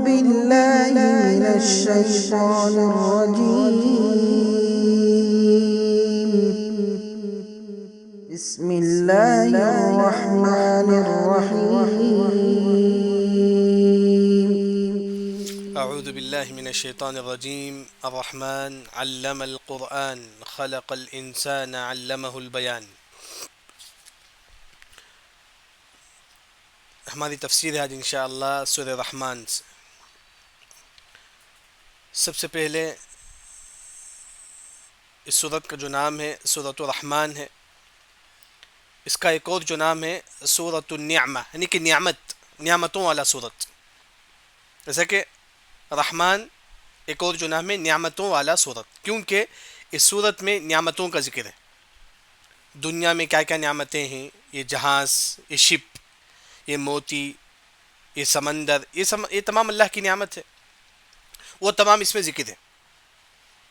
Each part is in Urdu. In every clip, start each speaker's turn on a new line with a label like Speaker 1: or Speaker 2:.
Speaker 1: بالله من الشيطان الرجيم. بسم الله الرحمن الرحيم.
Speaker 2: أعوذ بالله من الشيطان الرجيم. الرحمن علم القرآن خلق الإنسان علمه البيان. ہماری تفسیر ہے آج انشاءاللہ سورہ رحمان سے. سب سے پہلے اس سورت کا جو نام ہے سورۃ الرحمن ہے. اس کا ایک اور جو نام ہے سورۃ النعمہ، یعنی کہ نعمتوں والا سورت. جیسا کہ رحمان ایک اور جو نام ہے نعمتوں والا سورت، کیونکہ اس سورت میں نعمتوں کا ذکر ہے. دنیا میں کیا کیا نعمتیں ہیں، یہ جہاز، یہ شپ، یہ موتی، یہ سمندر، یہ تمام اللہ کی نعمت ہے، وہ تمام اس میں ذکر ہے.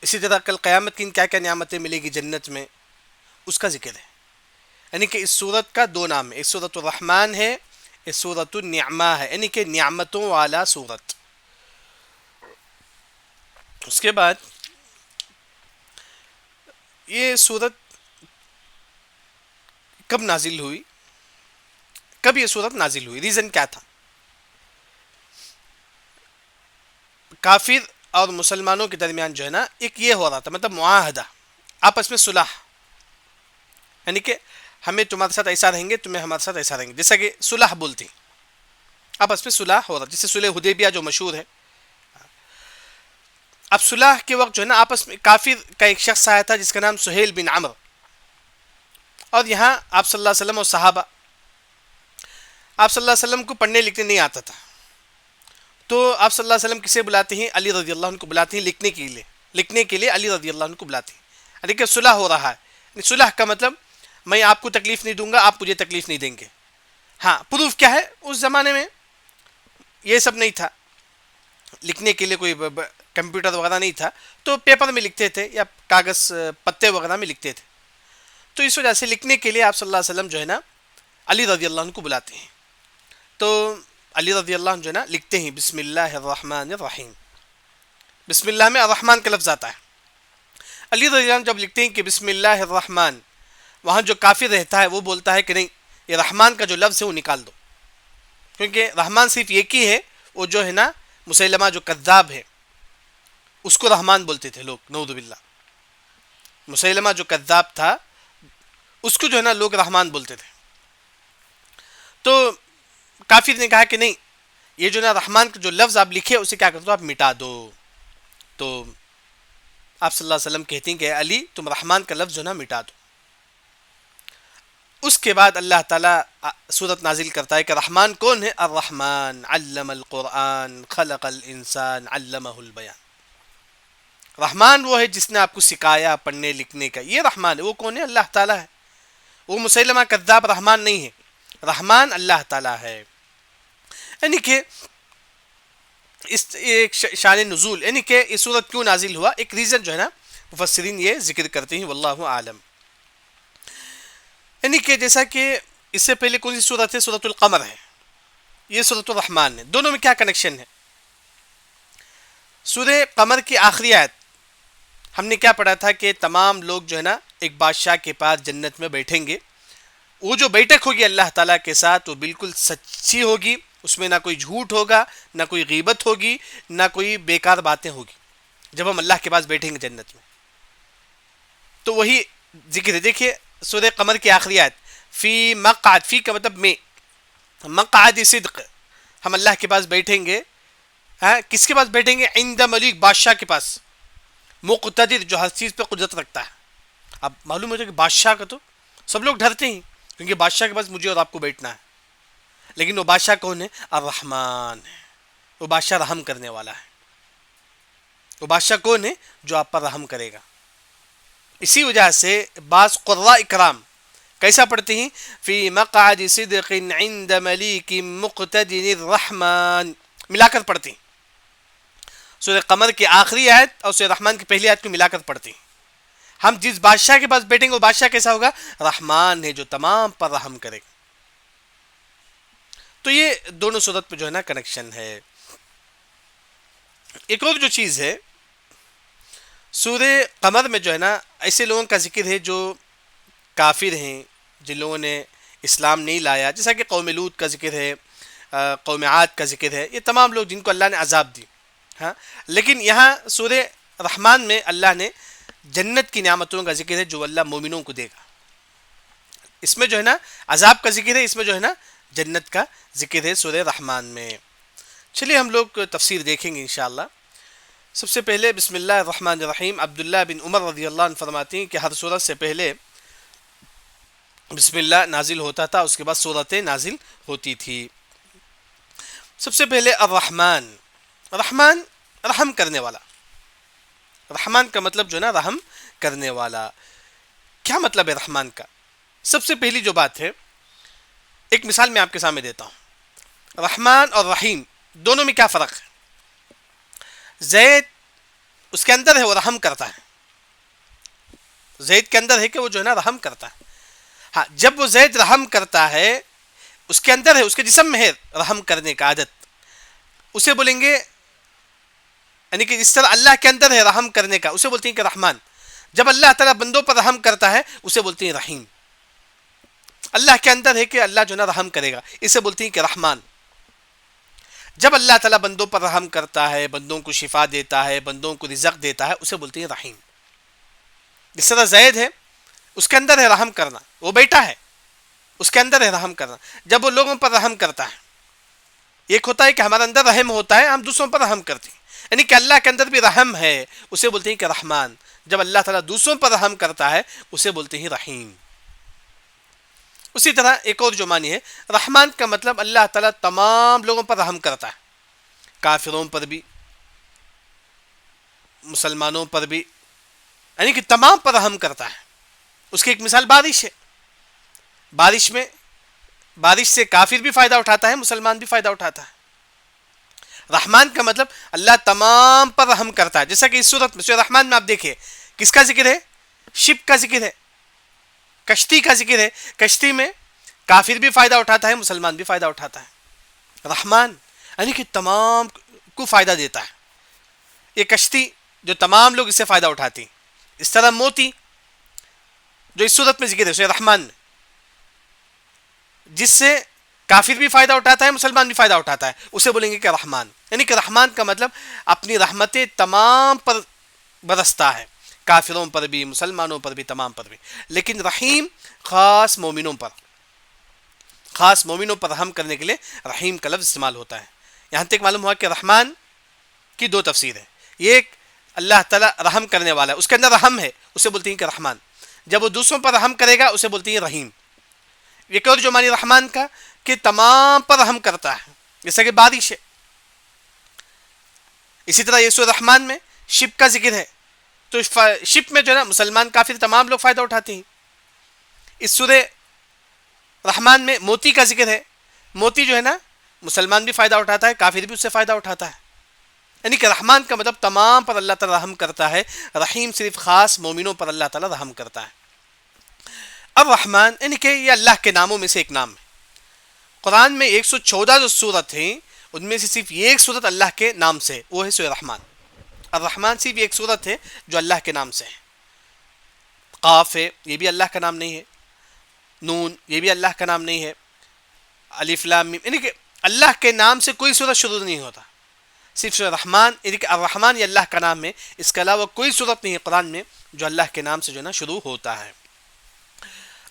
Speaker 2: اسی طرح کل قیامت کی کیا کیا نعمتیں ملے گی جنت میں، اس کا ذکر ہے. یعنی کہ اس سورت کا دو نام ہے، ایک سورۃ الرحمن ہے، ایک سورۃ النعمہ ہے، یعنی کہ نعمتوں والا سورت. اس کے بعد یہ سورت کب نازل ہوئی، کب یہ سورت نازل ہوئی، ریزن کیا تھا؟ کافر اور مسلمانوں کے درمیان جو ہے نا ایک یہ ہو رہا تھا، مطلب معاہدہ، آپس میں صلح، یعنی کہ ہمیں تمہارے ساتھ ایسا رہیں گے، تمہیں ہمارے ساتھ ایسا رہیں گے، جیسا کہ صلح بولتے ہیں، آپس میں صلح ہو رہا، جیسے صلح حدیبیہ جو مشہور ہے. اب صلح کے وقت جو ہے نا آپس میں کافر کا ایک شخص آیا تھا جس کا نام سہیل بن عمرو، اور یہاں آپ صلی اللہ علیہ وسلم اور صحابہ، آپ صلی اللہ علیہ وسلم کو پڑھنے لکھنے نہیں آتا تھا، تو آپ صلی اللہ علیہ وسلم کسے بلاتے ہیں؟ علی رضی اللہ عنہ کو بلاتے ہیں لکھنے کے لیے علی رضی اللہ عنہ کو بلاتے ہیں. یعنی کہ صلح ہو رہا ہے. صلح کا مطلب میں آپ کو تکلیف نہیں دوں گا، آپ مجھے تکلیف نہیں دیں گے. ہاں، پروف کیا ہے؟ اس زمانے میں یہ سب نہیں تھا، لکھنے کے لیے کوئی کمپیوٹر وغیرہ نہیں تھا، تو پیپر میں لکھتے تھے یا کاغذ پتے وغیرہ میں لکھتے تھے. تو اس وجہ سے لکھنے کے لیے آپ صلی اللہ علیہ وسلم جو ہے نا علی رضی اللہ عنہ کو بلاتے ہیں. تو علی رضی اللہ عنہ جو ہے نا لکھتے ہیں بسم اللہ الرحمن الرحیم. بسم اللہ میں الرحمن کا لفظ آتا ہے. علی رضی اللہ عنہ جب لکھتے ہیں کہ بسم اللہ الرحمن، وہاں جو کافر رہتا ہے وہ بولتا ہے کہ نہیں، یہ رحمان کا جو لفظ ہے وہ نکال دو، کیونکہ رحمان صرف ایک ہی ہے، وہ جو ہے نا مسیلمہ جو کذاب ہے اس کو رحمان بولتے تھے لوگ، نعوذ باللہ. مسیلمہ جو کذاب تھا اس کو جو ہے نا لوگ رحمان بولتے تھے. تو کافر نے کہا کہ نہیں، یہ جو نا رحمان کا جو لفظ آپ لکھے اسے کیا کر دو، آپ مٹا دو. تو آپ صلی اللہ علیہ وسلم کہتے ہیں کہ علی تم رحمان کا لفظ جو نا مٹا دو. اس کے بعد اللہ تعالیٰ سورت نازل کرتا ہے کہ رحمان کون ہے؟ الرحمن علم القرآن خلق الانسان علمہ البیان. رحمان وہ ہے جس نے آپ کو سکھایا پڑھنے لکھنے کا، یہ رحمان ہے. وہ کون ہے؟ اللہ تعالیٰ ہے. وہ مسیلمہ کذاب رحمان نہیں ہے، رحمان اللہ تعالیٰ ہے. یعنی کہ اس ایک شان نزول، یعنی کہ یہ سورت کیوں نازل ہوا، ایک ریزن جو ہے نا مفسرین یہ ذکر کرتے ہیں، واللہ عالم. یعنی کہ جیسا کہ اس سے پہلے کون سی سورت ہے؟ سورۃ القمر ہے، یہ سورۃ الرحمن ہے. دونوں میں کیا کنیکشن ہے؟ سورہ قمر کی آخری آیت ہم نے کیا پڑھا تھا کہ تمام لوگ جو ہے نا ایک بادشاہ کے پاس جنت میں بیٹھیں گے. وہ جو بیٹھک ہوگی اللہ تعالیٰ کے ساتھ وہ بالکل سچی ہوگی، اس میں نہ کوئی جھوٹ ہوگا، نہ کوئی غیبت ہوگی، نہ کوئی بیکار باتیں ہوگی جب ہم اللہ کے پاس بیٹھیں گے جنت میں. تو وہی ذکر ہے. دیکھیے سورہ قمر کی آخری آیت، فی مقعد، فی کا مطلب میں، مقعد صدق، ہم اللہ کے پاس بیٹھیں گے. کس کے پاس بیٹھیں گے؟ عند ملیک، بادشاہ کے پاس، مقتدر، جو ہر چیز پہ قدرت رکھتا ہے. اب معلوم ہوتا ہے کہ بادشاہ کا تو سب لوگ ڈرتے ہیں، کیونکہ بادشاہ کے پاس مجھے اور آپ کو بیٹھنا ہے. لیکن وہ بادشاہ کون ہے؟ الرحمن ہے. وہ بادشاہ رحم کرنے والا ہے. وہ بادشاہ کون ہے؟ جو آپ پر رحم کرے گا. اسی وجہ سے بعض قراء اکرام کیسا پڑھتے ہیں؟ فی مقعد صدق عند ملیک مقتدر الرحمن، ملا کر پڑھتے ہیں. سورہ قمر کی آخری آیت اور سورہ رحمان کی پہلی آیت کو ملا کر پڑھتے ہیں. ہم جس بادشاہ کے پاس بیٹھیں گے وہ بادشاہ کیسا ہوگا؟ رحمان ہے، جو تمام پر رحم کرے گا. تو یہ دونوں صورت پہ جو ہے نا کنیکشن ہے. ایک اور جو چیز ہے سورہ قمر میں جو ہے نا ایسے لوگوں کا ذکر ہے جو کافر ہیں، جن لوگوں نے اسلام نہیں لایا، جیسا کہ قوم لوط کا ذکر ہے، قوم عاد کا ذکر ہے، یہ تمام لوگ جن کو اللہ نے عذاب دی. ہاں، لیکن یہاں سورہ رحمان میں اللہ نے جنت کی نعمتوں کا ذکر ہے جو اللہ مومنوں کو دے گا. اس میں جو ہے نا عذاب کا ذکر ہے، اس میں جو ہے نا جنت کا ذکر ہے سورہ رحمان میں. چلیے ہم لوگ تفسیر دیکھیں گے انشاءاللہ. سب سے پہلے بسم اللہ الرحمن الرحیم. عبداللہ بن عمر رضی اللہ عنہ فرماتے ہیں کہ ہر سورت سے پہلے بسم اللہ نازل ہوتا تھا، اس کے بعد سورتیں نازل ہوتی تھی. سب سے پہلے الرحمن. رحمان رحم کرنے والا. رحمان کا مطلب جو ہے نا رحم کرنے والا. کیا مطلب ہے رحمان کا؟ سب سے پہلی جو بات ہے، ایک مثال میں آپ کے سامنے دیتا ہوں. رحمان اور رحیم دونوں میں کیا فرق ہے؟ زید اس کے اندر ہے وہ رحم کرتا ہے. زید کے اندر ہے کہ وہ جو ہے نا رحم کرتا ہے. ہاں، جب وہ زید رحم کرتا ہے اس کے اندر ہے، اس کے جسم میں ہے رحم کرنے کا عادت، اسے بولیں گے، یعنی کہ اس طرح اللہ کے اندر ہے رحم کرنے کا، اسے بولتے ہیں کہ رحمان. جب اللہ تعالیٰ بندوں پر رحم کرتا ہے اسے بولتے ہیں رحیم. اللہ کے اندر ہے کہ اللہ جو نا رحم کرے گا، اسے بولتے ہیں کہ رحمان. جب اللہ تعالیٰ بندوں پر رحم کرتا ہے، بندوں کو شفا دیتا ہے، بندوں کو رزق دیتا ہے، اسے بولتے ہیں رحیم. جس طرح زید ہے اس کے اندر ہے رحم کرنا، وہ بیٹا ہے اس کے اندر ہے رحم کرنا. جب وہ لوگوں پر رحم کرتا ہے، ایک ہوتا ہے کہ ہمارے اندر رحم ہوتا ہے، ہم دوسروں پر رحم کرتے ہیں، یعنی کہ اللہ کے اندر بھی رحم ہے، اسے بولتے ہیں کہ رحمان. جب اللہ تعالیٰ دوسروں پر رحم کرتا ہے اسے بولتے ہیں رحیم. اسی طرح ایک اور جو معنی ہے رحمان کا مطلب اللہ تعالیٰ تمام لوگوں پر رحم کرتا ہے، کافروں پر بھی، مسلمانوں پر بھی، یعنی کہ تمام پر رحم کرتا ہے. اس کی ایک مثال بارش ہے. بارش سے کافر بھی فائدہ اٹھاتا ہے، مسلمان بھی فائدہ اٹھاتا ہے. رحمان کا مطلب اللہ تمام پر رحم کرتا ہے. جیسا کہ اس صورت میں سورہ رحمان میں آپ دیکھیں کس کا ذکر ہے؟ شپ کا ذکر ہے، کشتی کا ذکر ہے. کشتی میں کافر بھی فائدہ اٹھاتا ہے، مسلمان بھی فائدہ اٹھاتا ہے. رحمان یعنی کہ تمام کو فائدہ دیتا ہے. یہ کشتی جو تمام لوگ اس سے فائدہ اٹھاتے ہیں. اس طرح موتی جو اس صورت میں ذکر ہے سورہ رحمان میں، جس سے کافر بھی فائدہ اٹھاتا ہے، مسلمان بھی فائدہ اٹھاتا ہے، اسے بولیں گے کہ رحمان. یعنی کہ رحمان کا مطلب اپنی رحمتیں تمام پر برستا ہے، کافروں پر بھی، مسلمانوں پر بھی، تمام پر بھی. لیکن رحیم خاص مومنوں پر رحم کرنے کے لیے رحیم کا لفظ استعمال ہوتا ہے. یہاں تک معلوم ہوا کہ رحمان کی دو تفسیر ہے. یہ ایک اللہ تعالیٰ رحم کرنے والا ہے، اس کے اندر رحم ہے، اسے بولتے ہیں کہ رحمان. جب وہ دوسروں پر رحم کرے گا اسے بولتے ہیں رحیم. ایک اور جو معنی رحمان کا کہ تمام پر رحم کرتا ہے، جیسا کہ بارش ہے. اسی طرح یہ سورہ رحمان میں شپ کا ذکر ہے، تو شپ میں جو ہے نا مسلمان کافر تمام لوگ فائدہ اٹھاتے ہیں. اس سورہ رحمان میں موتی کا ذکر ہے. موتی جو ہے نا مسلمان بھی فائدہ اٹھاتا ہے، کافر بھی اس سے فائدہ اٹھاتا ہے. یعنی کہ رحمان کا مطلب تمام پر اللہ تعالیٰ رحم کرتا ہے، رحیم صرف خاص مومنوں پر اللہ تعالیٰ رحم کرتا ہے. الرحمن یعنی کہ یہ اللہ کے ناموں میں سے ایک نام ہے. قرآن میں 114 جو صورت ہیں ان میں سے صرف یہ ایک صورت اللہ کے نام سے ہے، وہ ہے سورہ رحمان. الرحمن صرف ایک صورت ہے جو اللہ کے نام سے ہے. قاف ہے، یہ بھی اللہ کا نام نہیں ہے. نون یہ بھی اللہ کا نام نہیں ہے. الف لام میم یعنی کہ اللہ کے نام سے کوئی صورت شروع نہیں ہوتا. صرف سورہ رحمان یعنی کہ الرحمن یہ اللہ کا نام ہے، اس کے علاوہ کوئی صورت نہیں ہے قرآن میں جو اللہ کے نام سے جو ہے نا شروع ہوتا ہے.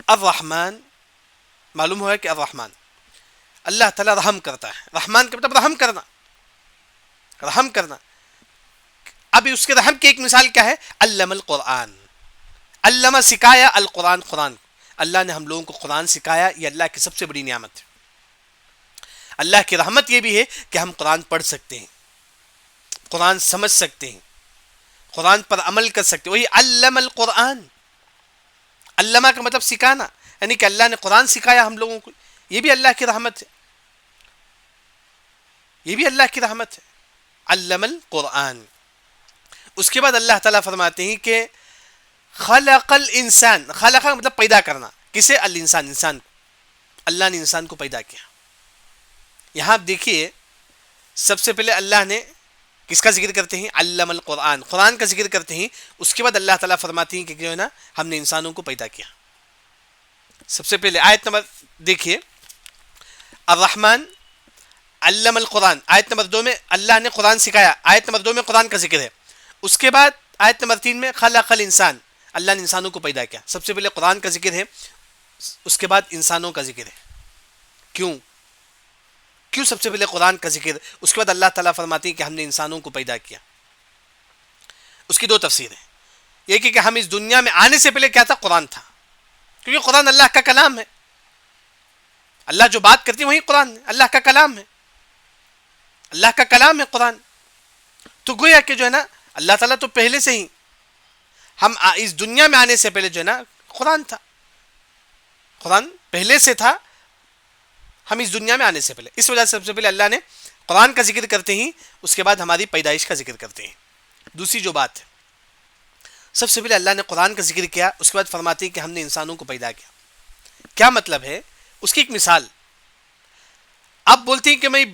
Speaker 2: الرحمن معلوم ہوا کہ الرحمن اللہ تعالیٰ رحم کرتا ہے. رحمان کا مطلب رحم کرنا. اب اس کے رحم کی ایک مثال کیا ہے؟ علم القرآن. علم سکھایا، قرآن اللہ نے ہم لوگوں کو قرآن سکھایا. یہ اللہ کی سب سے بڑی نعمت ہے. اللہ کی رحمت یہ بھی ہے کہ ہم قرآن پڑھ سکتے ہیں، قرآن سمجھ سکتے ہیں، قرآن پر عمل کر سکتے ہیں. وہی علم القرآن، علامہ کا مطلب سکھانا، یعنی کہ اللہ نے قرآن سکھایا ہم لوگوں کو. یہ بھی اللہ کی رحمت ہے، یہ بھی اللہ کی رحمت ہے. علم القرآن. اس کے بعد اللہ تعالیٰ فرماتے ہیں کہ خلق الانسان. خلق کا مطلب پیدا کرنا. کسے؟ الانسان، انسان کو. اللہ نے انسان کو پیدا کیا. یہاں آپ دیکھیے سب سے پہلے اللہ نے کس کا ذکر کرتے ہیں؟ علم القرآن، قرآن کا ذکر کرتے ہیں. اس کے بعد اللہ تعالیٰ فرماتے ہیں کہ جو ہے نا ہم نے انسانوں کو پیدا کیا. سب سے پہلے آیت نمبر دیکھیے، الرحمن علم القرآن، آیت نمبر 2 میں اللہ نے قرآن سکھایا، آیت نمبر 2 میں قرآن کا ذکر ہے. اس کے بعد آیت نمبر 3 میں خلق الانسان، اللہ نے انسانوں کو پیدا کیا. سب سے پہلے قرآن کا ذکر ہے، اس کے بعد انسانوں کا ذکر ہے. کیوں سب سے پہلے قرآن کا ذکر، اس کے بعد اللہ تعالیٰ فرماتے ہیں کہ ہم نے انسانوں کو پیدا کیا؟ اس کی 2 تفسیریں. ایک کہ ہم اس دنیا میں آنے سے پہلے کیا تھا؟ قرآن تھا، کیونکہ قرآن اللہ کا کلام ہے. اللہ جو بات کرتی ہے وہی قرآن ہے، اللہ کا کلام ہے، اللہ کا کلام ہے قرآن. تو گویا کہ جو ہے نا اللہ تعالیٰ تو پہلے سے ہی، ہم اس دنیا میں آنے سے پہلے جو ہے نا قرآن تھا، قرآن پہلے سے تھا ہم اس دنیا میں آنے سے پہلے. اس وجہ سے سب سے پہلے اللہ نے قرآن کا ذکر کرتے ہی اس کے بعد ہماری پیدائش کا ذکر کرتے ہیں. دوسری جو بات ہے، سب سے پہلے اللہ نے قرآن کا ذکر کیا، اس کے بعد فرماتے ہیں کہ ہم نے انسانوں کو پیدا کیا. کیا مطلب ہے؟ اس کی ایک مثال، آپ بولتے ہیں کہ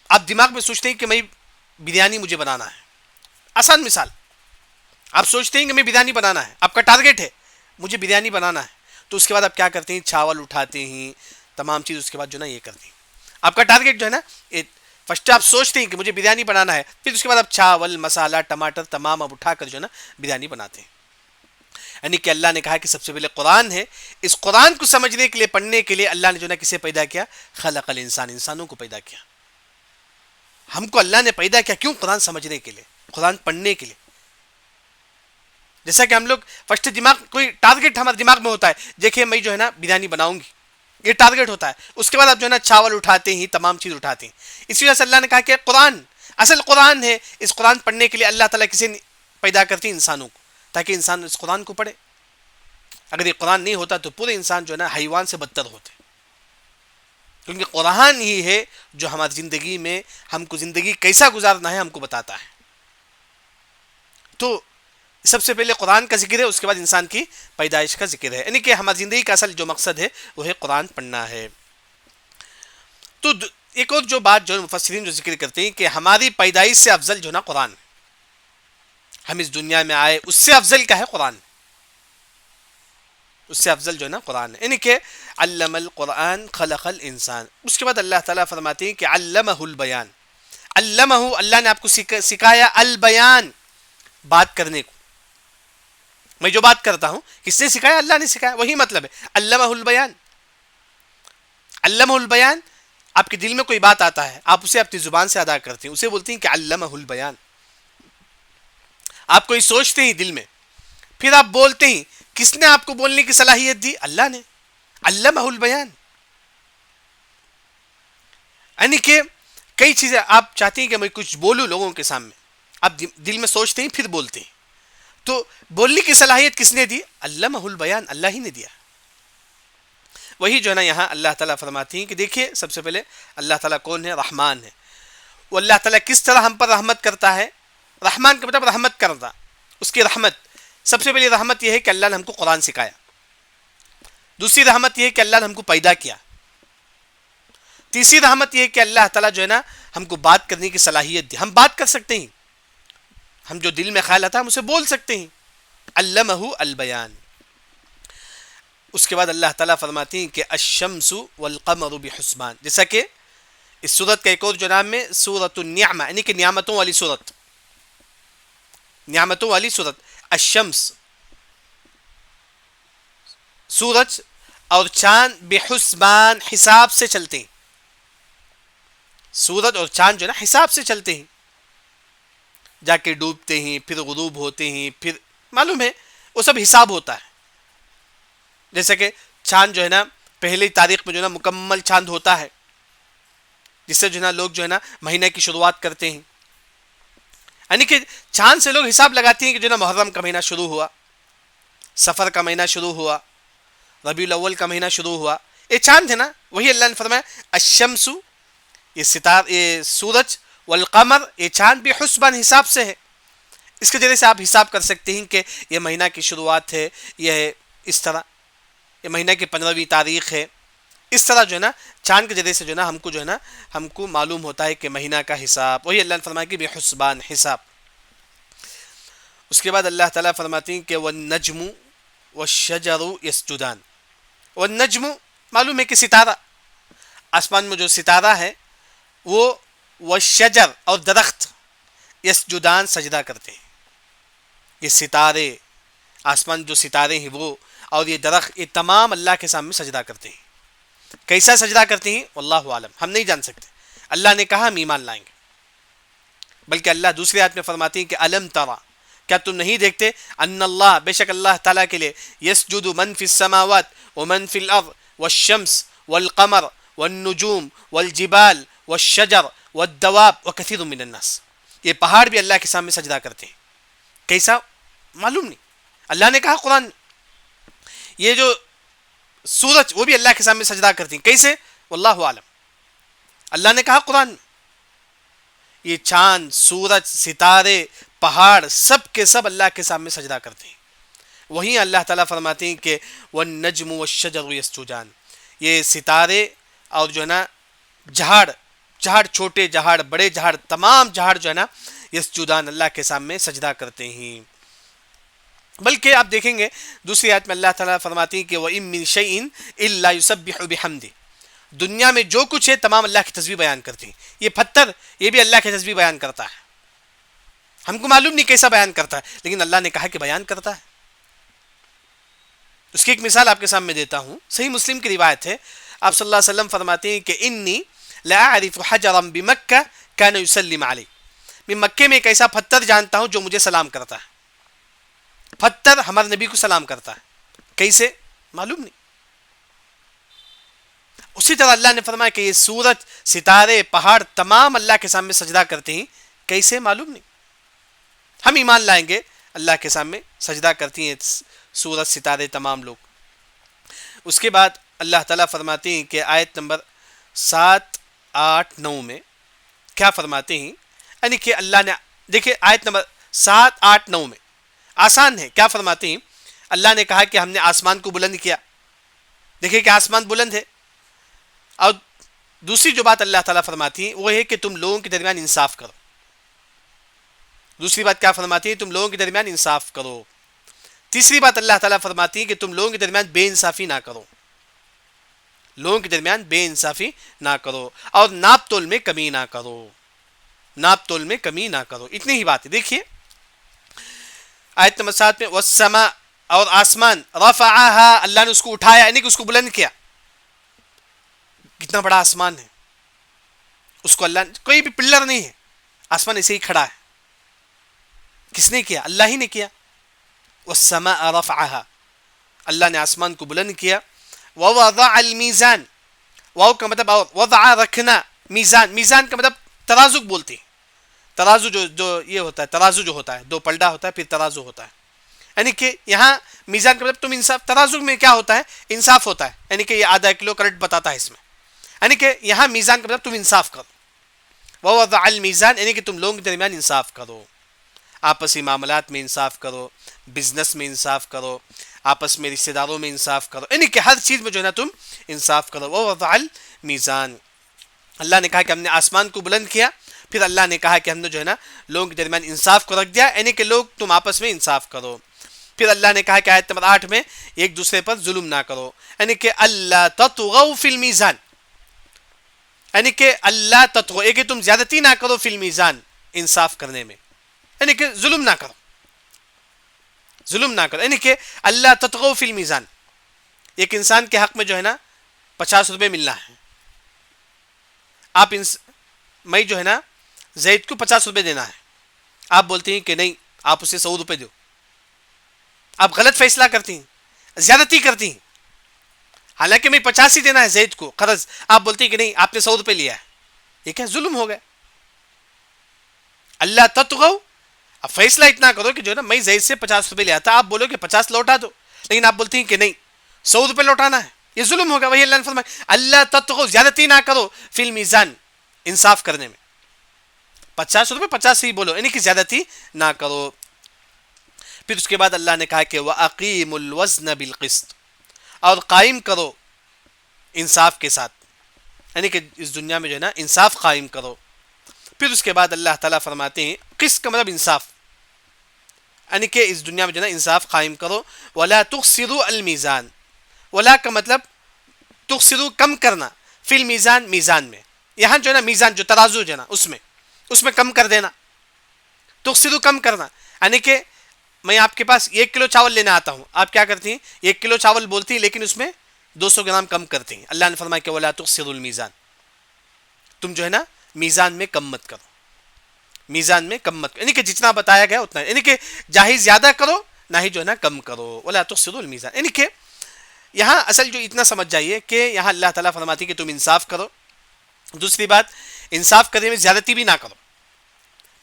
Speaker 2: آپ دماغ میں سوچتے ہیں کہ میں بریانی مجھے بنانا ہے. آسان مثال، آپ سوچتے ہیں کہ میں بریانی بنانا ہے، آپ کا ٹارگیٹ ہے مجھے بریانی بنانا ہے. تو اس کے بعد آپ کیا کرتے ہیں؟ چاول اٹھاتے ہیں، تمام چیز اس کے بعد جو نا یہ کرتے ہیں. آپ کا ٹارگیٹ جو ہے نا، فرسٹ آپ سوچتے ہیں کہ مجھے بریانی بنانا ہے، پھر اس کے بعد آپ چاول، مسالہ، ٹماٹر تمام اب اٹھا کر جو ہے نا بریانی بناتے ہیں. یعنی کہ اللہ نے کہا کہ سب سے پہلے قرآن ہے، اس قرآن کو سمجھنے کے لیے، پڑھنے کے لیے اللہ نے جو نا کسے پیدا کیا؟ خلق الانسان، انسانوں کو پیدا کیا. ہم کو اللہ نے پیدا کیا کیوں؟ قرآن سمجھنے کے لیے، قرآن پڑھنے کے لیے. جیسا کہ ہم لوگ فرسٹ دماغ کوئی ٹارگیٹ ہمارے دماغ میں ہوتا ہے، دیکھیں میں جو ہے نا بریانی بناؤں گی، یہ ٹارگیٹ ہوتا ہے. اس کے بعد آپ جو ہے نا چاول اٹھاتے ہیں، تمام چیز اٹھاتے ہیں. اسی وجہ سے اللہ نے کہا کہ قرآن اصل قرآن ہے. اس قرآن پڑھنے کے لیے اللہ تعالیٰ کسی پیدا کرتے ہیں؟ انسانوں کو، تاکہ انسان اس قرآن کو پڑھے. اگر یہ قرآن نہیں ہوتا تو پورے انسان جو ہے نا حیوان سے بدتر ہوتے، کیونکہ قرآن ہی ہے جو ہماری زندگی میں ہم کو زندگی کیسا گزارنا ہے ہم کو بتاتا ہے. تو سب سے پہلے قرآن کا ذکر ہے، اس کے بعد انسان کی پیدائش کا ذکر ہے. یعنی کہ ہماری زندگی کا اصل جو مقصد ہے وہ ہے قرآن پڑھنا ہے. تو ایک اور جو بات جو مفسرین جو ذکر کرتے ہیں کہ ہماری پیدائش سے افضل جو نا قرآن، ہم اس دنیا میں آئے اس سے افضل کیا ہے؟ قرآن. اس سے افضل جو ہے نا قرآن ہے. یعنی کہ علم القرآن خلق الانسان. اس کے بعد اللہ تعالیٰ فرماتے ہیں کہ علمہ البیان، علمہ، اللہ نے آپ کو سکھایا البیان، بات کرنے کو. میں جو بات کرتا ہوں کس نے سکھایا؟ اللہ نے سکھایا. وہی مطلب ہے علمہ البیان. علمہ البیان، آپ کے دل میں کوئی بات آتا ہے، آپ اسے اپنی زبان سے ادا کرتے ہیں، اسے بولتے ہیں کہ علمہ البیان. آپ کوئی سوچتے ہیں دل میں، پھر آپ بولتے ہیں، کس نے آپ کو بولنے کی صلاحیت دی؟ اللہ نے. علمہ البیان. یعنی کہ کئی چیزیں آپ چاہتے ہیں کہ میں کچھ بولوں لوگوں کے سامنے، آپ دل میں سوچتے ہیں پھر بولتے ہیں. تو بولنے کی صلاحیت کس نے دی؟ علمہ البیان، اللہ ہی نے دیا. وہی جو ہے نا یہاں اللہ تعالیٰ فرماتی ہیں کہ دیکھیے سب سے پہلے اللہ تعالیٰ کون ہے؟ رحمان ہے. وہ اللہ تعالیٰ کس طرح ہم پر رحمت کرتا ہے؟ رحمان کا مطلب رحمت کرتا. اس کی رحمت، سب سے پہلی رحمت یہ ہے کہ اللہ نے ہم کو قرآن سکھایا. دوسری رحمت یہ ہے کہ اللہ نے ہم کو پیدا کیا. تیسری رحمت یہ ہے کہ اللہ تعالیٰ جو ہے نا ہم کو بات کرنے کی صلاحیت دی. ہم بات کر سکتے ہیں، ہم جو دل میں خیال آتا ہے ہم اسے بول سکتے ہیں. علمہ البیان. اس کے بعد اللہ تعالیٰ فرماتی ہیں کہ الشمس والقمر بحسبان. جیسا کہ اس سورت کا ایک اور جو نام ہے سورۃ النعمہ، یعنی کہ نعمتوں والی سورت، نعمتوں والی سورت. الشمس، سورج اور چاند، بحسبان، حساب سے چلتے ہیں. سورج اور چاند جو ہے نا حساب سے چلتے ہیں، جا کے ڈوبتے ہیں، پھر غروب ہوتے ہیں، پھر معلوم ہے وہ سب حساب ہوتا ہے. جیسے کہ چاند جو ہے نا پہلی تاریخ میں جو ہے نا مکمل چاند ہوتا ہے، جس سے جو ہے نا لوگ جو ہے نا مہینے کی شروعات کرتے ہیں. یعنی کہ چاند سے لوگ حساب لگاتے ہیں کہ جو ہے نا محرم کا مہینہ شروع ہوا، سفر کا مہینہ شروع ہوا، ربیع الاول کا مہینہ شروع ہوا. یہ چاند ہے نا. وہی اللہ نے فرمایا الشمس، یہ سورج، والقمر، یہ چاند بھی حسبان، حساب سے ہے. اس کے ذریعے سے آپ حساب کر سکتے ہیں کہ یہ مہینہ کی شروعات ہے، یہ اس طرح، یہ مہینہ کی 15ویں تاریخ ہے، اس طرح جو ہے نا چاند کے ذریعے سے جو ہے نا ہم کو معلوم ہوتا ہے کہ مہینہ کا حساب، وہی اللہ نے فرمایا کہ بحسبان حساب۔ اس کے بعد اللہ تعالیٰ فرماتے ہیں کہ والنجم والشجر یسجدان۔ والنجم معلوم ہے کہ ستارہ، آسمان میں جو ستارہ ہے وہ، والشجر اور درخت، یسجدان سجدہ کرتے ہیں۔ یہ ستارے، آسمان جو ستارے ہیں وہ اور یہ درخت، یہ تمام اللہ کے سامنے سجدہ کرتے ہیں۔ کیسا سجدہ کرتے ہیں واللہ عالم، ہم نہیں جان سکتے، اللہ نے کہا ہم ایمان لائیں گے۔ بلکہ اللہ دوسری آیت میں فرماتے ہیں کہ الم ترى، کیا تم نہیں دیکھتے، ان اللہ، بے شک اللہ تعالیٰ کے لیے، یسجد من فی السماوات ومن فی الارض والشمس والقمر والنجوم والجبال والشجر والدواب وکثیر من الناس، یہ پہاڑ بھی اللہ کے سامنے سجدہ کرتے ہیں۔ کیسا معلوم نہیں، اللہ نے کہا قرآن میں۔ یہ جو سورج وہ بھی اللہ کے سامنے سجدہ کرتی ہیں، کیسے واللہ عالم، اللہ نے کہا قرآن میں۔ یہ چاند، سورج، ستارے، پہاڑ، سب کے سب اللہ کے سامنے سجدہ کرتے ہیں۔ وہیں اللہ تعالیٰ فرماتے ہیں کہ والنجم والشجر یسجدان، یہ ستارے اور جو ہے نا جھاڑ، چھوٹے جھاڑ، بڑے جھاڑ، تمام جھاڑ جو ہے نا یسجدان اللہ کے سامنے سجدہ کرتے ہیں۔ بلکہ آپ دیکھیں گے دوسری آیت میں اللہ تعالیٰ فرماتی ہیں کہ وَإِن مِّن شَيْءٍ إِلَّا يُسَبِّحُ بِحَمْدِهِ، دنیا میں جو کچھ ہے تمام اللہ کی تسبیح بیان کرتی ہیں۔ یہ پتھر، یہ بھی اللہ کی تسبیح بیان کرتا ہے، ہم کو معلوم نہیں کیسا بیان کرتا ہے، لیکن اللہ نے کہا کہ بیان کرتا ہے۔ اس کی ایک مثال آپ کے سامنے دیتا ہوں، صحیح مسلم کی روایت ہے، آپ صلی اللہ علیہ وسلم فرماتے ہیں کہ انی لأعرف حجرا بمکہ کان یسلم علی، میں مکے میں ایک ایسا پتھر جانتا ہوں جو مجھے سلام کرتا ہے۔ پتھر ہمارے نبی کو سلام کرتا ہے، کیسے معلوم نہیں۔ اسی طرح اللہ نے فرمایا کہ یہ سورج، ستارے، پہاڑ تمام اللہ کے سامنے سجدہ کرتے ہیں، کیسے معلوم نہیں۔ ہم ایمان لائیں گے اللہ کے سامنے سجدہ کرتی ہیں سورج، ستارے، تمام لوگ۔ اس کے بعد اللہ تعالیٰ فرماتے ہیں کہ آیت نمبر 7، 8، 9 میں کیا فرماتے ہیں، یعنی کہ اللہ نے، دیکھیں آیت نمبر 7، 8، 9 میں آسان ہے، کیا فرماتے ہیں، اللہ نے کہا کہ ہم نے آسمان کو بلند کیا، دیکھیں کہ آسمان بلند ہے۔ اور دوسری جو بات اللہ تعالیٰ فرماتی ہے وہ ہے کہ تم لوگوں کے درمیان انصاف کرو۔ دوسری بات کیا فرماتی ہے، تم لوگوں کے درمیان انصاف کرو۔ تیسری بات اللہ تعالیٰ فرماتی ہے کہ تم لوگوں کے درمیان بے انصافی نہ کرو، لوگوں کے درمیان بے انصافی نہ کرو، اور ناپ تول میں کمی نہ کرو، ناپ تول میں کمی نہ کرو۔ اتنی ہی بات ہے۔ دیکھیے آیت نمبر 7 میں والسماء، اور آسمان، رفعها، اللہ نے اس کو اٹھایا، یعنی کہ اس کو بلند کیا۔ کتنا بڑا آسمان ہے، اس کو اللہ، کوئی بھی پلر نہیں ہے، آسمان ایسے ہی کھڑا ہے۔ کس نے کیا؟ اللہ ہی نے کیا۔ والسماء رفعها، اللہ نے آسمان کو بلند کیا۔ ووضع المیزان، واو کا مطلب اور، وضع رکھنا، میزان، میزان کا مطلب ترازو بولتے ہیں، ترازو جو یہ ہوتا ہے، ترازو جو ہوتا ہے، دو پلڑا ہوتا ہے پھر ترازو ہوتا ہے، یعنی کہ یہاں میزان کا مطلب تم انصاف، ترازو میں کیا ہوتا ہے، انصاف ہوتا ہے، یعنی کہ یہ آدھا کلو کریکٹ بتاتا ہے اس میں، یعنی کہ یہاں میزان کا مطلب تم انصاف کرو۔ ووضع المیزان، یعنی کہ تم لوگوں کے درمیان انصاف کرو، آپسی معاملات میں انصاف کرو، بزنس میں انصاف کرو، آپس میں رشتہ داروں میں انصاف کرو، یعنی کہ ہر چیز میں جو ہے نا تم انصاف کرو۔ ووضع المیزان، اللہ نے کہا کہ ہم نے آسمان کو بلند کیا، پھر اللہ نے کہا کہ ہم نے جو ہے نا لوگوں کے درمیان انصاف کو رکھ دیا، یعنی کہ لوگ تم آپس میں انصاف کرو۔ پھر اللہ نے کہا کہ آیت نمبر 8 میں ایک دوسرے پر ظلم نہ کرو، یعنی کہ اللہ تطغوا فی المیزان، یعنی کہ اللہ تطغوا، کہ تم زیادتی نہ کرو فی المیزان، انصاف کرنے میں، یعنی کہ ظلم نہ کرو، ظلم نہ کرو، یعنی کہ اللہ تطغوا فی المیزان۔ ایک انسان کے حق میں جو ہے نا 50 روپے ملنا ہے، آپ میں جو ہے نا زید کو 50 روپے دینا ہے، آپ بولتے ہیں کہ نہیں آپ اسے 100 روپے دو، آپ غلط فیصلہ کرتی ہیں، زیادتی کرتی ہیں، حالانکہ میں 50 ہی دینا ہے زید کو قرض، آپ بولتے ہیں کہ نہیں آپ نے 100 روپے لیا ہے، یہ کیا ظلم ہو گیا۔ اللہ تطغوا، اب فیصلہ اتنا کرو کہ جو ہے نا میں زید سے 50 روپے لیا تھا، آپ بولو کہ 50 لوٹا دو، لیکن آپ بولتے ہیں کہ نہیں 100 روپے لوٹانا ہے، یہ ظلم ہوگا۔ وہی اللہ نے فرمایا اللہ تطغوا، زیادتی نہ کرو فی المیزان، انصاف کرنے میں، 50 روپے 50 ہی بولو، یعنی کہ زیادتی نہ کرو۔ پھر اس کے بعد اللہ نے کہا کہ وَأَقِيمُوا الْوَزْنَ بِالْقِسْطِ، اور قائم کرو انصاف کے ساتھ، یعنی کہ اس دنیا میں جو ہے نا انصاف قائم کرو. پھر اس کے بعد اللہ تعالیٰ فرماتے ہیں قسط کا مطلب انصاف، یعنی کہ اس دنیا میں جو ہے نا انصاف قائم کرو. ولا تخسروا المیزان، ولا کا مطلب تخسروا کم کرنا، فی المیزان میزان میں، یہاں جو ہے نا میزان جو ترازو جو ہے نا اس میں کم کر دینا. تخسروا کم کرنا، یعنی کہ میں آپ کے پاس 1 کلو چاول لینے آتا ہوں، آپ کیا کرتی ہیں 1 کلو چاول بولتی ہیں لیکن اس میں 200 گرام کم کرتی ہیں. اللہ نے فرمایا کہ ولا تخسروا المیزان، تم جو ہے نا میزان میں کم مت کرو، میزان میں کم مت کرو، یعنی کہ جتنا بتایا گیا اتنا، یعنی کہ جاہی زیادہ کرو نہ ہی جو ہے نا کم کرو. ولا تخسروا المیزان، یعنی کہ یہاں اصل جو اتنا سمجھ جائیے کہ یہاں اللہ تعالیٰ فرماتی ہے کہ تم انصاف کرو. دوسری بات، انصاف کرنے میں زیادتی بھی نہ کرو.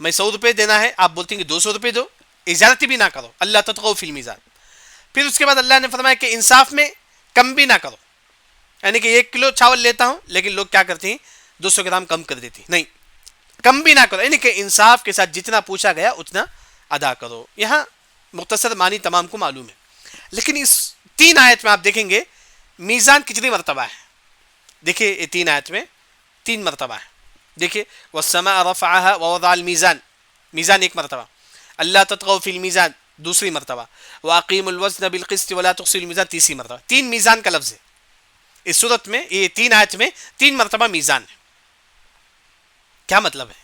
Speaker 2: میں 100 روپے دینا ہے، آپ بولتے ہیں کہ 200 روپے دو، زیادتی بھی نہ کرو. اللہ تطغوا فی المیزان. پھر اس کے بعد اللہ نے فرمایا کہ انصاف میں کم بھی نہ کرو، یعنی کہ 1 کلو چاول لیتا ہوں لیکن لوگ کیا کرتے ہیں 200 گرام کم کر دیتی، نہیں، کم بھی نہ کرو، یعنی کہ انصاف کے ساتھ جتنا پوچھا گیا اتنا ادا کرو. یہاں مختصر معنی تمام کو معلوم ہے، لیکن اس 3 آیت میں آپ دیکھیں گے میزان کتنی مرتبہ ہے. دیکھیے یہ 3 آیت میں 3 مرتبہ ہے. دیکھیے والسماء رفعها ووضع الميزان، میزان 1 مرتبہ. اللہ تطغوا فی المیزان دوسری مرتبہ. واقیموا الوزن بالقسط ولا تخسروا الميزان تیسری مرتبہ. 3 میزان کا لفظ ہے اس صورت میں، یہ 3 آیت میں 3 مرتبہ میزان ہے. کیا مطلب ہے؟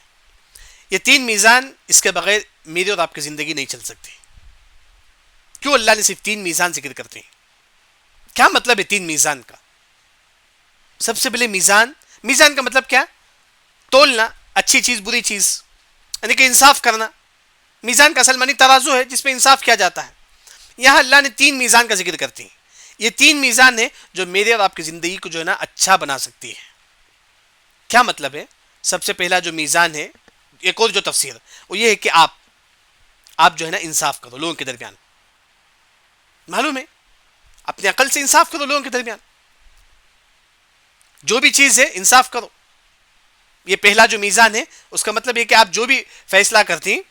Speaker 2: یہ 3 میزان اس کے بغیر میری اور آپ کی زندگی نہیں چل سکتی. کیوں اللہ نے صرف 3 میزان ذکر کرتے ہیں؟ کیا مطلب ہے 3 میزان کا؟ سب سے پہلے میزان کا مطلب کیا؟ تولنا، اچھی چیز بری چیز، یعنی کہ انصاف کرنا. میزان کا اصل معنی ترازو ہے جس میں انصاف کیا جاتا ہے. یہاں اللہ نے 3 میزان کا ذکر کرتے ہیں. یہ 3 میزان ہے جو میرے اور آپ کی زندگی کو جو ہے نا اچھا بنا سکتی ہے. کیا مطلب ہے؟ سب سے پہلا جو میزان ہے، ایک اور جو تفسیر وہ یہ ہے کہ آپ جو ہے نا انصاف کرو لوگوں کے درمیان. معلوم ہے، اپنے عقل سے انصاف کرو لوگوں کے درمیان، جو بھی چیز ہے انصاف کرو. یہ پہلا جو میزان ہے اس کا مطلب یہ کہ آپ جو بھی فیصلہ کرتی ہیں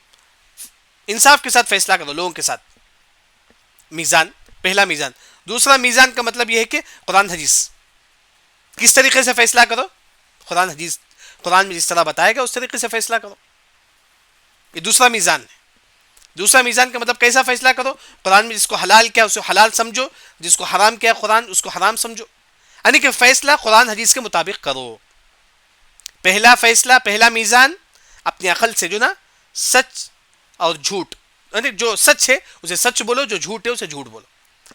Speaker 2: انصاف کے ساتھ فیصلہ کرو لوگوں کے ساتھ. میزان پہلا میزان. دوسرا میزان کا مطلب یہ ہے کہ قرآن حدیث کس طریقے سے فیصلہ کرو، قرآن حدیث قرآن میں جس طرح بتایا گیا اس طریقے سے فیصلہ کرو. یہ دوسرا میزان ہے. دوسرا میزان کا مطلب کیسا فیصلہ کرو؟ قرآن میں جس کو حلال کیا اس کو حلال سمجھو، جس کو حرام کیا قرآن اس کو حرام سمجھو، یعنی کہ فیصلہ قرآن حدیث کے مطابق کرو. پہلا فیصلہ، پہلا میزان اپنی عقل سے جو نا سچ اور جھوٹ، یعنی جو سچ ہے اسے سچ بولو، جو جھوٹ ہے اسے جھوٹ بولو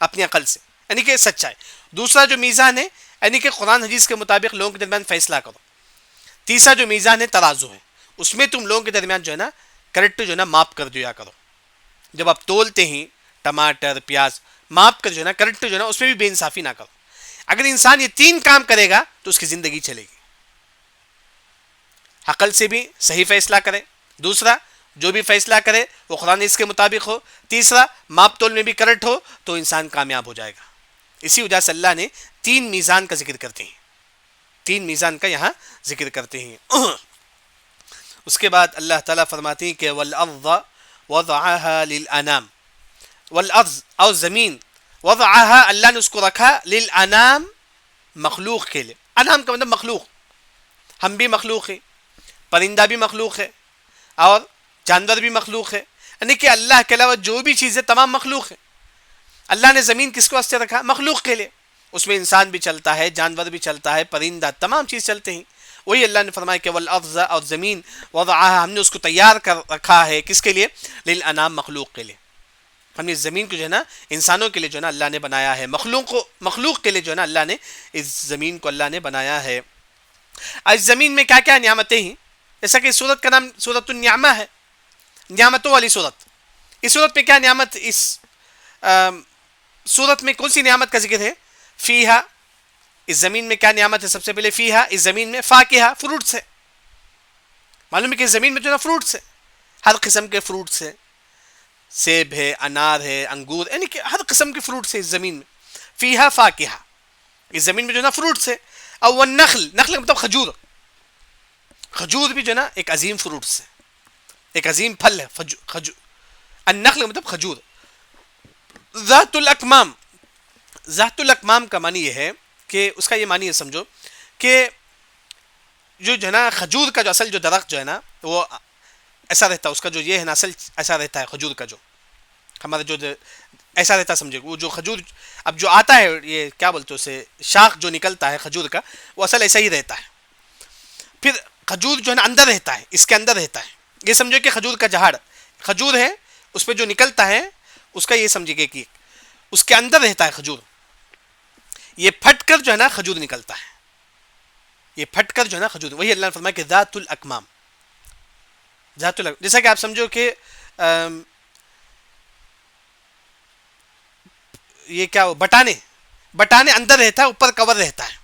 Speaker 2: اپنی عقل سے، یعنی کہ سچائی. دوسرا جو میزان ہے یعنی کہ قرآن حدیث کے مطابق لوگوں کے درمیان فیصلہ کرو. تیسرا جو میزان ہے ترازو ہے، اس میں تم لوگوں کے درمیان جو ہے نا کریکٹ جو ہے نا ماپ کر دیا کرو. جب آپ تولتے ہیں ٹماٹر پیاز ماپ کر جو ہے نا کریکٹ جو ہے نا اس میں بھی بے انصافی نہ کرو. اگر انسان یہ 3 کام کرے گا تو اس کی زندگی چلے گی. عقل سے بھی صحیح فیصلہ کرے، دوسرا جو بھی فیصلہ کرے وہ قرآن اس کے مطابق ہو، تیسرا ماپ تول میں بھی کریکٹ ہو تو انسان کامیاب ہو جائے گا. اسی وجہ سے اللہ نے 3 میزان کا ذکر کرتے ہیں، 3 میزان کا یہاں ذکر کرتے ہیں. اس کے بعد اللہ تعالیٰ فرماتے ہیں کہ والارض وضعها للانام، والارض اور زمین وضعها اللہ نے اس کو رکھا للانام مخلوق کے لیے. انام کا مطلب مخلوق، ہم بھی مخلوق ہیں، پرندہ بھی مخلوق ہے اور جانور بھی مخلوق ہے، یعنی کہ اللہ کے علاوہ جو بھی چیزیں تمام مخلوق ہیں. اللہ نے زمین کس کو واسطے رکھا؟ مخلوق کے لیے. اس میں انسان بھی چلتا ہے، جانور بھی چلتا ہے، پرندہ تمام چیز چلتے ہیں. وہی اللہ نے فرمایا کہ والارض اور زمین وضعها ہم نے اس کو تیار کر رکھا ہے کس کے لیے؟ للانام مخلوق کے لیے. ہم نے زمین کو جو ہے نا انسانوں کے لیے جو ہے نا اللہ نے بنایا ہے، مخلوق کے لیے جو ہے نا اللہ نے اس زمین کو اللہ نے بنایا ہے. اس زمین میں کیا کیا نعمتیں ہیں؟ جیسا کہ سورت کا نام سورت النعمہ ہے، نعمتوں والی سورت. اس سورت میں کیا نعمت، اس سورت میں کون سی نعمت کا ذکر ہے؟ فیہا، اس زمین میں کیا نعمت ہے؟ سب سے پہلے فیہا، اس زمین میں فاکہہ فروٹس ہے. معلوم ہے کہ زمین میں جو ہے نا فروٹس ہے، ہر قسم کے فروٹس ہے، سیب ہے، انار ہے، انگور، یعنی کہ ہر قسم کے فروٹس ہے اس زمین میں. فیہا فاکہہ، اس زمین میں جو ہے نا فروٹس ہے. اور والنخل، نخل کا مطلب کھجور، کھجور بھی جو ہے نا ایک عظیم فروٹس ہے، ایک عظیم پھل ہے کھجور. النخل کا مطلب کھجور. ذات الاکمام، ذات الاکمام کا معنی یہ ہے کہ اس کا یہ معنی ہے سمجھو کہ جو ہے نا کھجور کا جو اصل جو درخت جو ہے نا وہ ایسا رہتا ہے، اس کا جو یہ ہے نا اصل ایسا رہتا ہے کھجور کا جو ہمارا جو ایسا رہتا ہے سمجھے، وہ جو کھجور اب جو آتا ہے یہ کیا بولتے ہیں اسے، شاخ جو نکلتا ہے کھجور کا وہ اصل ایسا ہی رہتا ہے. پھر کھجور جو ہے نا اندر رہتا ہے، اس کے اندر رہتا ہے. یہ سمجھو کہ کھجور کا جھاڑ کھجور ہے، اس پہ جو نکلتا ہے اس کا یہ سمجھے کہ اس کے اندر رہتا ہے کھجور. یہ پھٹ کر جو ہے نا کھجور نکلتا ہے، یہ پھٹ کر جو ہے نا کھجور. وہی اللہ نے فرمایا کہ ذات الاکمام، جیسا کہ آپ سمجھو کہ یہ کیا ہو، بٹانے اندر رہتا ہے، اوپر کور رہتا ہے.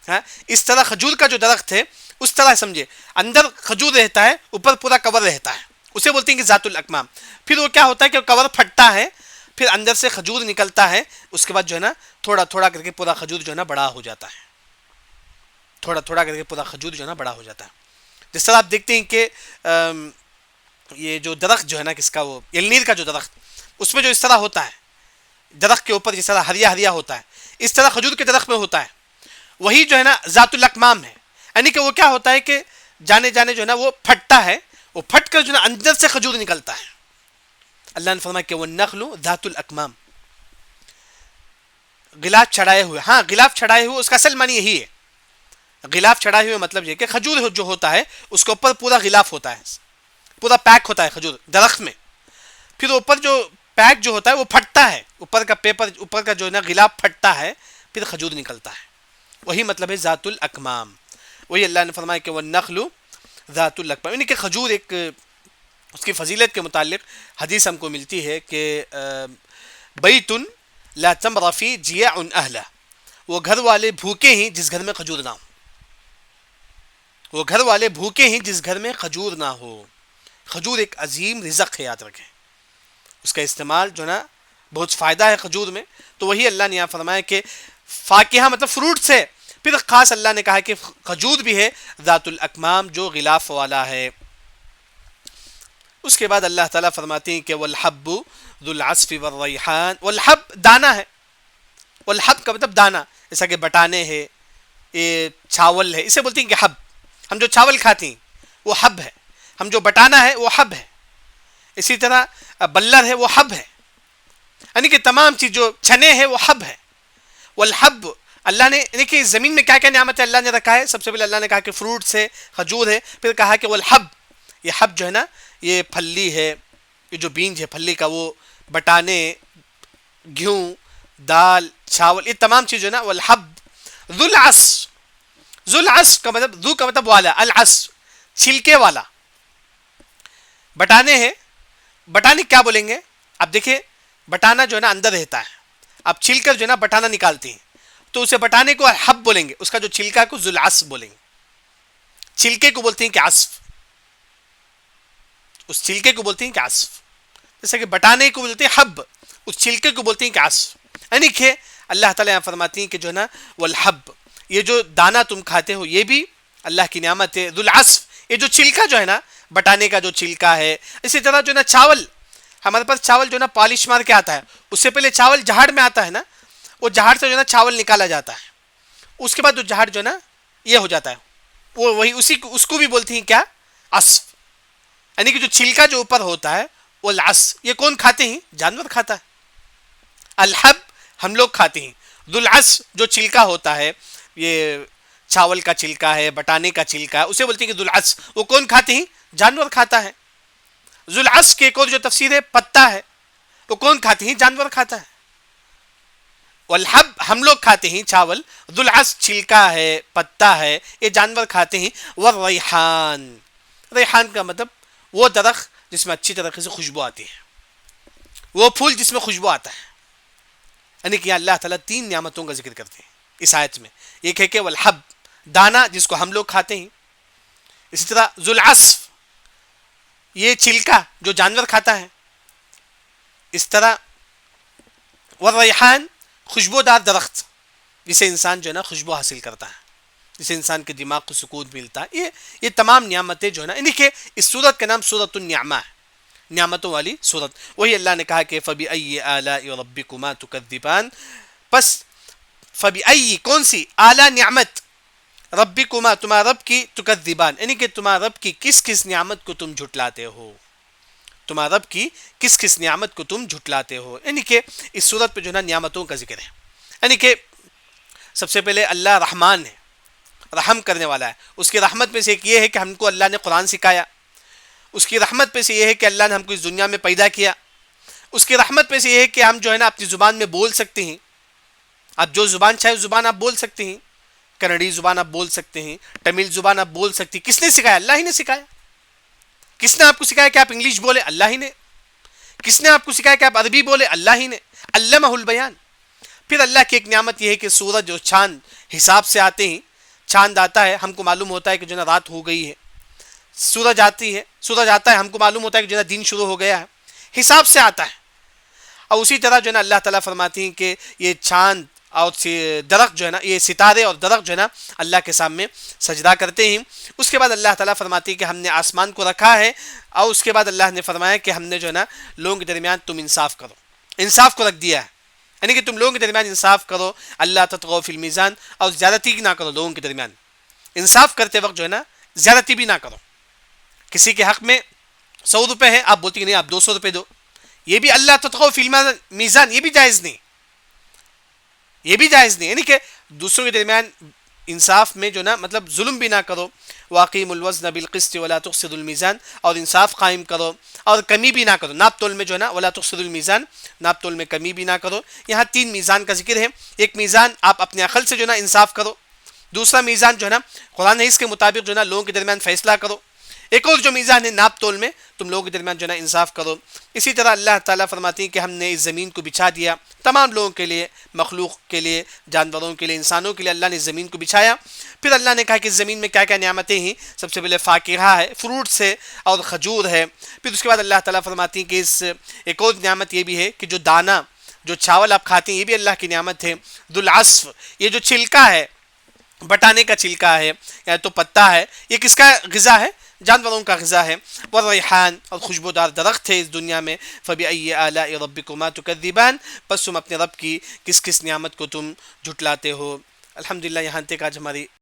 Speaker 2: ہاں اس طرح کھجور کا جو درخت ہے اس طرح سمجھے، اندر کھجور رہتا ہے، اوپر پورا کور رہتا ہے، اسے بولتے ہیں کہ ذات الاکمام. پھر وہ کیا ہوتا ہے کہ کور پھٹتا ہے، پھر اندر سے کھجور نکلتا ہے، اس کے بعد جو ہے نا تھوڑا تھوڑا کر کے پورا کھجور جو ہے نا بڑا ہو جاتا ہے، تھوڑا تھوڑا کر کے پورا کھجور جو ہے نا بڑا ہو جاتا ہے. جس طرح آپ دیکھتے ہیں کہ یہ جو درخت جو ہے نا کس کا، وہ یلنیر کا جو درخت، اس میں جو اس طرح ہوتا ہے درخت کے اوپر جس طرح ہریا ہریا ہوتا ہے، اس طرح کھجور کے درخت میں ہوتا ہے. وہی جو ہے نا ذات الاکمام ہے، یعنی کہ وہ کیا ہوتا ہے کہ جانے جو ہے نا وہ پھٹتا ہے، وہ پھٹ کر جو ہے نا اندر سے کھجور نکلتا ہے. اللہ نے فرمایا کہ والنخل ذات الاکمام، غلاف چڑھائے ہوئے. ہاں غلاف چڑھائے ہوئے اس کا اصل معنی یہی ہے. غلاف چڑھائے ہوئے مطلب یہ کہ کھجور جو ہوتا ہے اس کے اوپر پورا غلاف ہوتا ہے، پورا پیک ہوتا ہے کھجور درخت میں. پھر اوپر جو پیک جو ہوتا ہے وہ پھٹتا ہے، اوپر کا پیپر، اوپر کا جو ہے نا غلاف پھٹتا ہے، پھر کھجور نکلتا ہے. وہی مطلب ہے ذات الاکمام. وہی اللہ نے فرمایا کہ والنخل ذات الاکمام، یعنی کہ کھجور ایک اس کی فضیلت کے متعلق حدیث ہم کو ملتی ہے کہ بیت لا تمر فی جیاع اہلہ، وہ گھر والے بھوکے ہیں جس گھر میں کھجور نہ ہو، وہ گھر والے بھوکے ہیں جس گھر میں کھجور نہ ہو. کھجور ایک عظیم رزق ہے، یاد رکھیں اس کا استعمال جو نا بہت فائدہ ہے کھجور میں. تو وہی اللہ نے یہاں فرمایا کہ فاکہہ مطلب فروٹ سے، پھر خاص اللہ نے کہا کہ کھجور بھی ہے ذات الاکمام جو غلاف والا ہے. اس کے بعد اللہ تعالیٰ فرماتے ہیں کہ والحب ذو العصف والریحان، والحب دانا ہے، والحب کا مطلب دانا، جیسا کہ بٹانے ہے، یہ چاول ہے، اسے بولتے ہیں کہ حب. ہم جو چاول کھاتے ہیں وہ حب ہے، ہم جو بٹانا ہے وہ حب ہے. اسی طرح بلر ہے وہ حب ہے، یعنی کہ تمام چیز جو چنے ہیں وہ حب ہے. والحب اللہ نے دیکھیے زمین میں کیا کیا نعمت ہے اللہ نے رکھا ہے. سب سے پہلے اللہ نے کہا کہ فروٹس ہے، کھجور ہے. پھر کہا کہ والحب، یہ حب جو ہے نا یہ پھلی ہے، یہ جو بینج ہے پھلی کا، وہ بٹانے، گیہوں، دال، چاول، یہ تمام چیز جو ہے نا والحب. ذو العصف، ذو العصف کا مطلب، ذو کا مطلب والا، العصف چھلکے والا. بٹانے ہیں، بٹانے کیا بولیں گے آپ دیکھیں، بٹانا جو ہے نا اندر رہتا ہے، آپ چھل کر جو ہے نا بٹانا نکالتے ہیں تو اسے بٹانے کو حب بولیں گے، اس کا جو چھلکا کو ذو العصف بولیں گے. چھلکے کو بولتے ہیں کہ عصف، اس چھلکے کو بولتے ہیں کہ عصف. جیسا کہ بٹانے کو بولتے ہیں حب، اس چھلکے کو بولتے ہیں کہ عصف. یعنی کہ اللہ تعالیٰ یہاں فرماتی ہیں کہ جو ہے نا والحب، یہ جو دانا تم کھاتے ہو یہ بھی اللہ کی نعمت ہے. ذو العصف، یہ جو چھلکا جو ہے نا بٹانے کا جو چھلکا ہے. اسی طرح جو ہے نا چاول، ہمارے پاس چاول جو ہے نا پالش مار کے آتا ہے، اس سے پہلے چاول جہاڑ میں آتا ہے نا، وہ جہاڑ سے جو ہے نا چاول نکالا جاتا ہے، اس کے بعد جو جہاڑ جو ہے نا یہ ہو جاتا ہے، وہ وہی اس کو بھی بولتی ہیں کیا، عصف. یعنی کہ جو چھلکا جو اوپر ہوتا ہے وہ العصف. یہ کون کھاتے ہیں؟ جانور کھاتا ہے. الحب ہم لوگ کھاتے ہیں. ذو العصف جو چھلکا ہوتا ہے، یہ چاول کا چھلکا ہے، بٹانے کا چھلکا ہے، اسے بولتے ہیں کہ ذو العصف. وہ کون کھاتے ہیں؟ جانور کھاتا ہے. ذو العصف کی ایک اور جو تفسیر ہے پتا ہے، وہ کون کھاتے ہیں؟ جانور کھاتا ہے. والحب ہم لوگ کھاتے ہیں چاول، ذو العصف چھلکا ہے، پتا ہے، یہ جانور کھاتے ہیں. والریحان، ریحان کا مطلب وہ درخت جس میں اچھی طریقے سے خوشبو آتی ہے، وہ پھول جس میں خوشبو آتا ہے. یعنی کہ اللہ تعالیٰ تین نعمتوں کا ذکر کرتے ہیں اس آیت میں. ایک ہے کہ والحب دانا جس کو ہم لوگ کھاتے ہیں، اسی طرح ذو العصف یہ چھلکا جو جانور کھاتا ہے، اس طرح والریحان خوشبودار درخت جسے انسان جو ہے نا خوشبو حاصل کرتا ہے، جسے انسان کے دماغ کو سکون ملتا ہے. یہ تمام نعمتیں جو ہے نا، یعنی کہ اس سورت کا نام سورۃ النعمہ ہے، نعمتوں والی سورت. وہی اللہ نے کہا کہ فَبِأَيِّ آلَاءِ رَبِّكُمَا تُكَذِّبَانِ، پس فبأي کون سی اعلیٰ نعمت ربکما تمہارا رب کی تکذبان یعنی کہ تمہارا رب کی کس کس نعمت کو تم جھٹلاتے ہو، تمہارا رب کی کس کس نعمت کو تم جھٹلاتے ہو. یعنی کہ اس صورت پہ جو ہے نا نعمتوں کا ذکر ہے. یعنی کہ سب سے پہلے اللہ رحمان ہے، رحم کرنے والا ہے. اس کی رحمت میں سے ایک یہ ہے کہ ہم کو اللہ نے قرآن سکھایا. اس کی رحمت میں سے یہ ہے کہ اللہ نے ہم کو اس دنیا میں پیدا کیا. اس کی رحمت میں سے یہ ہے کہ ہم جو ہے نا اپنی زبان میں بول سکتے ہیں. آپ جو زبان چاہے زبان آپ بول سکتے ہیں. کنڑی زبان آپ بول سکتے ہیں، تمل زبان آپ بول سکتے ہیں. کس نے سکھایا؟ اللہ ہی نے سکھایا. کس نے آپ کو سکھایا کہ آپ انگلش بولے؟ اللہ ہی نے. کس نے آپ کو سکھایا کہ آپ عربی بولے؟ اللہ ہی نے. علمہ البیان. پھر اللہ کی ایک نعمت یہ ہے کہ سورج اور چاند حساب سے آتے ہیں. چاند آتا ہے ہم کو معلوم ہوتا ہے کہ جو ہے نا رات ہو گئی ہے. سورج آتا ہے ہم کو معلوم ہوتا ہے کہ جو ہے نا دن شروع ہو گیا ہے. حساب سے آتا ہے. اور اسی طرح جو ہے نا اللہ تعالیٰ فرماتے ہیں کہ یہ چاند اور درخت جو ہے نا، یہ ستارے اور درخت جو ہے نا اللہ کے سامنے سجدہ کرتے ہیں. اس کے بعد اللہ تعالیٰ فرماتے ہیں کہ ہم نے آسمان کو رکھا ہے. اور اس کے بعد اللہ نے فرمایا کہ ہم نے جو ہے نا لوگوں کے درمیان تم انصاف کرو. انصاف کو رکھ دیا ہے، یعنی کہ تم لوگوں کے درمیان انصاف کرو. اللہ تطغوا فی المیزان، اور زیادتی نہ کرو لوگوں کے درمیان. انصاف کرتے وقت جو ہے نا زیادتی بھی نہ کرو. کسی کے حق میں 100 روپے ہے، آپ بولتے ہیں نہیں آپ 200 روپے دو. یہ بھی اللہ تطغوا فی المیزان، یہ بھی جائز نہیں. یہ بھی جائز نہیں. یعنی کہ دوسروں کے درمیان انصاف میں جو نا مطلب ظلم بھی نہ کرو. واقیم الوزن بالقسط ولا تخسروا المیزان، اور انصاف قائم کرو اور کمی بھی نہ کرو. ناپ تول میں جو ہے نا ولا تخسروا المیزان، ناپ تول میں کمی بھی نہ کرو. یہاں 3 میزان کا ذکر ہے. ایک میزان آپ اپنے عقل سے جو ہے نا انصاف کرو. دوسرا میزان جو ہے نا قرآن حدیث کے مطابق جو ہے نا لوگوں کے درمیان فیصلہ کرو. ایک اور جو میزان ہے ناپ تول میں تم لوگوں کے درمیان جو ہے نا انصاف کرو. اسی طرح اللہ تعالیٰ فرماتی ہیں کہ ہم نے اس زمین کو بچھا دیا تمام لوگوں کے لیے، مخلوق کے لیے، جانوروں کے لیے، انسانوں کے لیے. اللہ نے اس زمین کو بچھایا. پھر اللہ نے کہا کہ اس زمین میں کیا کیا نعمتیں ہیں. سب سے پہلے فاکہہ ہے، فروٹس ہے اور کھجور ہے. پھر اس کے بعد اللہ تعالیٰ فرماتی ہیں کہ اس ایک اور نعمت یہ بھی ہے کہ جو دانہ، جو چاول آپ کھاتے ہیں یہ بھی اللہ کی نعمت ہے. ذو العصف، یہ جو چھلکا ہے، بٹانے کا چھلکا ہے یا تو پتا ہے، یہ کس کا غذا ہے؟ جانوروں کا غذا ہے. والریحان، اور خوشبودار درخت ہے اس دنیا میں. فبأي آلاء ربكما تكذبان، بس تم اپنے رب کی کس کس نعمت کو تم جھٹلاتے ہو. الحمدللہ یہاں تک آج ہماری